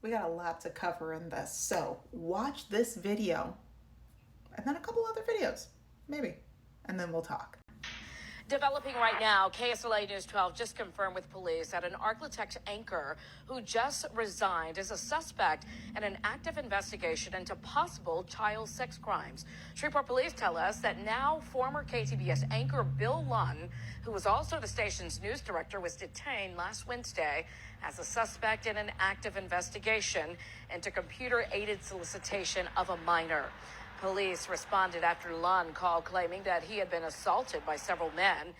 We got a lot to cover in this. So watch this video and then a couple other videos, maybe, and then we'll talk. Developing right now, KSLA News 12 just confirmed with police that an Arclitex anchor who just resigned is a suspect in an active investigation into possible child sex crimes. Shreveport police tell us that now former KTBS anchor Bill Lunn, who was also the station's news director, was detained last Wednesday as a suspect in an active investigation into computer-aided solicitation of a minor. Police responded after Lunn called claiming that he had been assaulted by several men,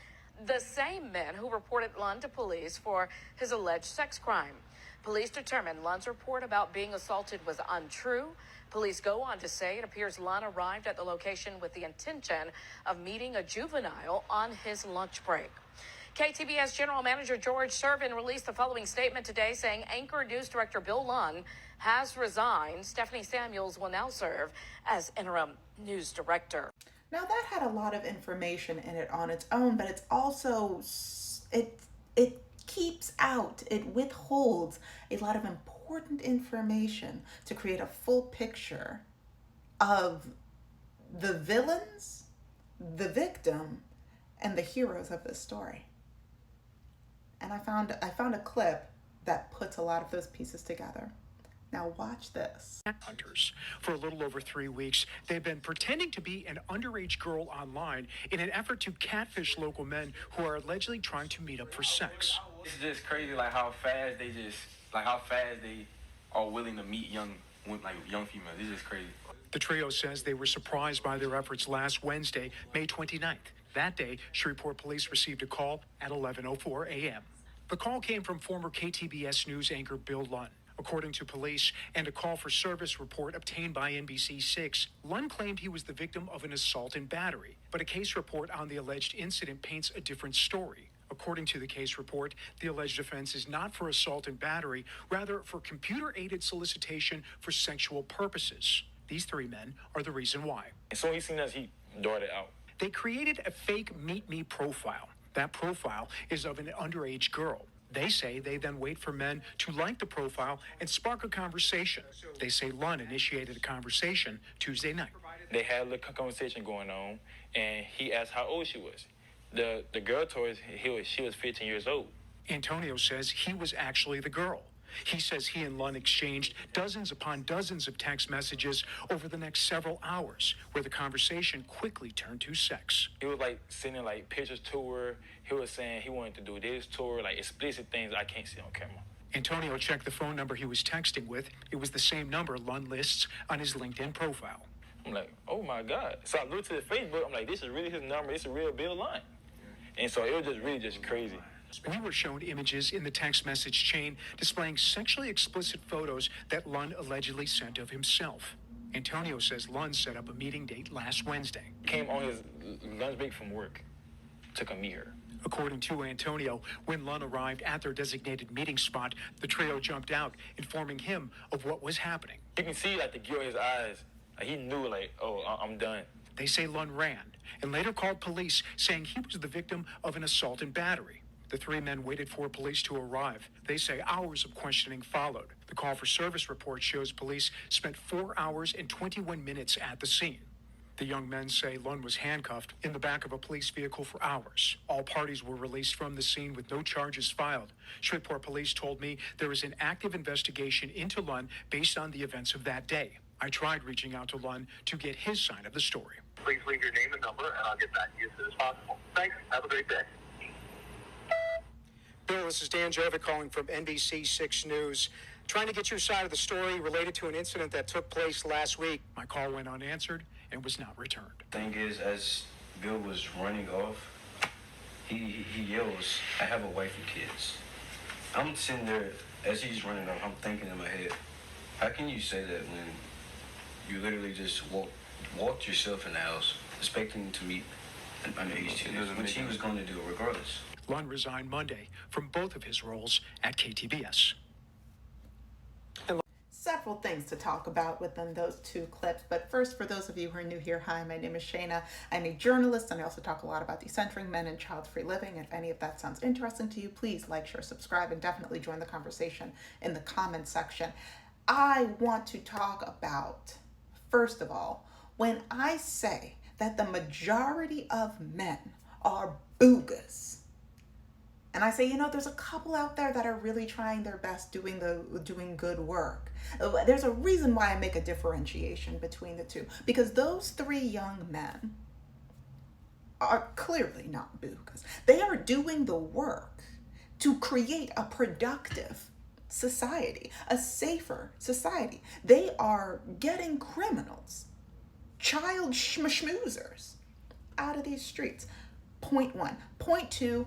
the same men who reported Lunn to police for his alleged sex crime. Police determined Lunn's report about being assaulted was untrue. Police go on to say it appears Lunn arrived at the location with the intention of meeting a juvenile on his lunch break. KTBS General Manager George Servin released the following statement today saying Anchor News Director Bill Lunn has resigned. Stephanie Samuels will now serve as interim news director. Now that had a lot of information in it on its own, but it's also, it keeps out, it withholds a lot of important information to create a full picture of the villains, the victim, and the heroes of this story. And I found a clip that puts a lot of those pieces together. Now watch this. Hunters. For a little over 3 weeks, they've been pretending to be an underage girl online in an effort to catfish local men who are allegedly trying to meet up for sex. It's just crazy, like how fast they are willing to meet young females. It's just crazy. The trio says they were surprised by their efforts last Wednesday, May 29th. That day, Shreveport police received a call at 11:04 a.m. The call came from former KTBS News anchor Bill Lunn. According to police and a call for service report obtained by NBC6, Lunn claimed he was the victim of an assault and battery, but a case report on the alleged incident paints a different story. According to the case report, the alleged offense is not for assault and battery, rather for computer-aided solicitation for sexual purposes. These three men are the reason why. And so he seen us, he darted out. They created a fake Meet Me profile. That profile is of an underage girl. They say they then wait for men to like the profile and spark a conversation. They say Lunn initiated a conversation Tuesday night. They had a little conversation going on, and he asked how old she was. The girl told us she was 15 years old. Antonio says he was actually the girl. He says he and Lunn exchanged dozens upon dozens of text messages over the next several hours, where the conversation quickly turned to sex. He was sending pictures to her. He was saying he wanted to do this to her, explicit things I can't see on camera. Antonio checked the phone number he was texting with. It was the same number Lunn lists on his LinkedIn profile. I'm like, oh my God. So I looked to the Facebook. I'm like, this is really his number. It's a real Bill Lunn. And so it was just really just crazy. We were shown images in the text message chain displaying sexually explicit photos that Lunn allegedly sent of himself. Antonio says Lunn set up a meeting date last Wednesday. Came on his lunch break from work to come meet her. According to Antonio, when Lunn arrived at their designated meeting spot, the trio jumped out, informing him of what was happening. You can see the guilt in his eyes. He knew oh, I'm done. They say Lunn ran and later called police, saying he was the victim of an assault and battery. The three men waited for police to arrive. They say hours of questioning followed. The call for service report shows police spent 4 hours and 21 minutes at the scene. The young men say Lunn was handcuffed in the back of a police vehicle for hours. All parties were released from the scene with no charges filed. Shreveport police told me there is an active investigation into Lunn based on the events of that day. I tried reaching out to Lunn to get his side of the story. Please leave your name and number, and I'll get back to you as soon as possible. Thanks. Have a great day. Bill, this is Dan Jovic calling from NBC6 News, trying to get your side of the story related to an incident that took place last week. My call went unanswered and was not returned. Thing is, as Bill was running off, he yells, "I have a wife and kids." I'm sitting there, as he's running off, I'm thinking in my head, how can you say that when you literally just walked yourself in the house, expecting to meet an underage teenager, which he was going to do regardless? Lunn resigned Monday from both of his roles at KTBS. Several things to talk about within those two clips, but first, for those of you who are new here, hi, my name is Shayna. I'm a journalist, and I also talk a lot about decentering, men, and child-free living. If any of that sounds interesting to you, please like, share, subscribe, and definitely join the conversation in the comment section. I want to talk about, first of all, when I say that the majority of men are boogas, and I say, there's a couple out there that are really trying their best doing good work. There's a reason why I make a differentiation between the two, because those three young men are clearly not boogas. They are doing the work to create a productive society, a safer society. They are getting criminals, child schmoozers out of these streets. Point one. Point two,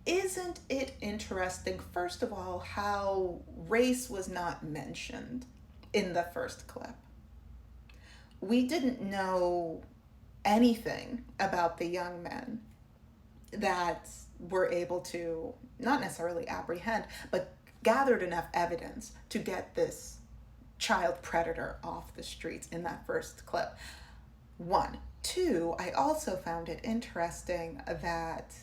isn't it interesting, first of all, how race was not mentioned in the first clip? We didn't know anything about the young men that were able to not necessarily apprehend, but gathered enough evidence to get this child predator off the streets in that first clip. One. Two, I also found it interesting that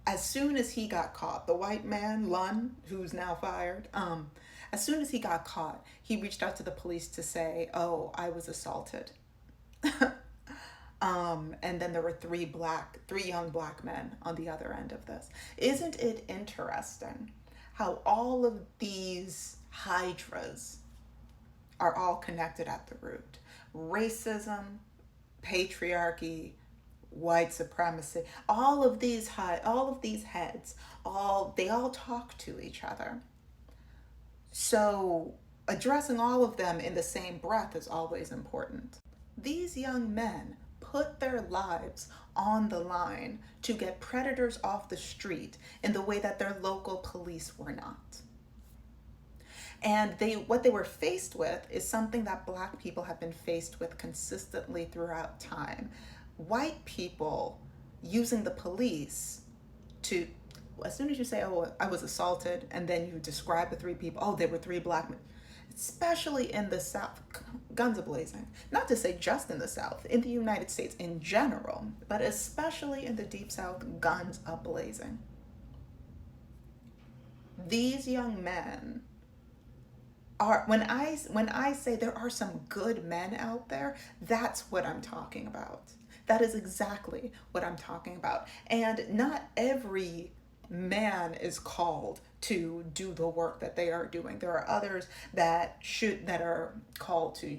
as soon as he got caught, the white man, Lunn, who's now fired, as soon as he got caught, he reached out to the police to say, oh, I was assaulted. And then there were three young black men on the other end of this. Isn't it interesting how all of these hydras are all connected at the root? Racism, patriarchy, white supremacy, all of these heads, they all talk to each other. So addressing all of them in the same breath is always important. These young men put their lives on the line to get predators off the street in the way that their local police were not. And what they were faced with is something that Black people have been faced with consistently throughout time. White people using the police to, as soon as you say, oh, I was assaulted, and then you describe the three people, oh, they were three black men, especially in the South, guns a-blazing. Not to say just in the South, in the United States in general, but especially in the Deep South, guns a-blazing. These young men are, when I say there are some good men out there, that's what I'm talking about. That is exactly what I'm talking about. And not every man is called to do the work that they are doing. There are others that are called to,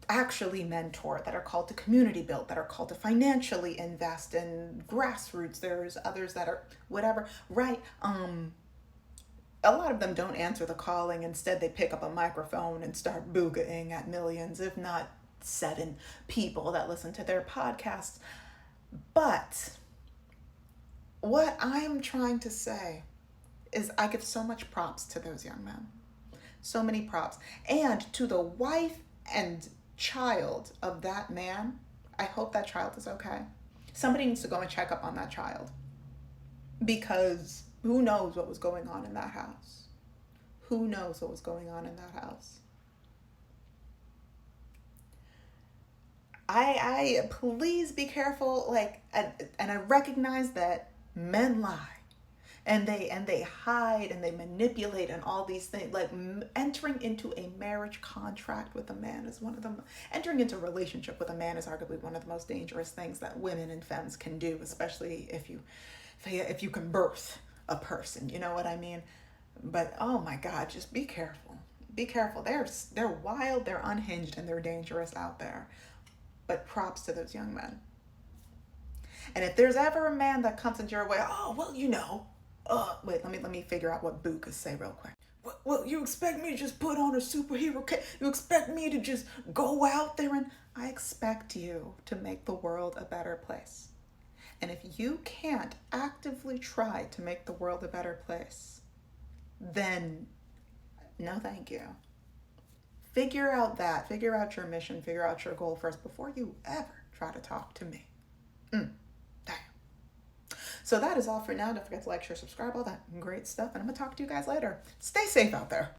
actually mentor, that are called to community build, that are called to financially invest in grassroots. There's others that are whatever, right? A lot of them don't answer the calling. Instead, they pick up a microphone and start boogaing at millions, if not 7 people that listen to their podcasts. But what I'm trying to say is I give so much props to those young men. So many props. And to the wife and child of that man, I hope that child is okay. Somebody needs to go and check up on that child. Because who knows what was going on in that house? Who knows what was going on in that house? I please be careful, and I recognize that men lie, and they hide and they manipulate and all these things. Entering into a marriage contract with a man is entering into a relationship with a man is arguably one of the most dangerous things that women and femmes can do, especially if you can birth a person, you know what I mean? But oh my God, just be careful. Be careful. They're wild, they're unhinged, and they're dangerous out there. But props to those young men. And if there's ever a man that comes into your way, oh, well, wait, let me figure out what boogas say real quick. Well, you expect me to just put on a superhero cape? You expect me to just go out there I expect you to make the world a better place. And if you can't actively try to make the world a better place, then no thank you. Figure out your mission, figure out your goal first before you ever try to talk to me. Damn. So that is all for now. Don't forget to like, share, subscribe, all that great stuff. And I'm going to talk to you guys later. Stay safe out there.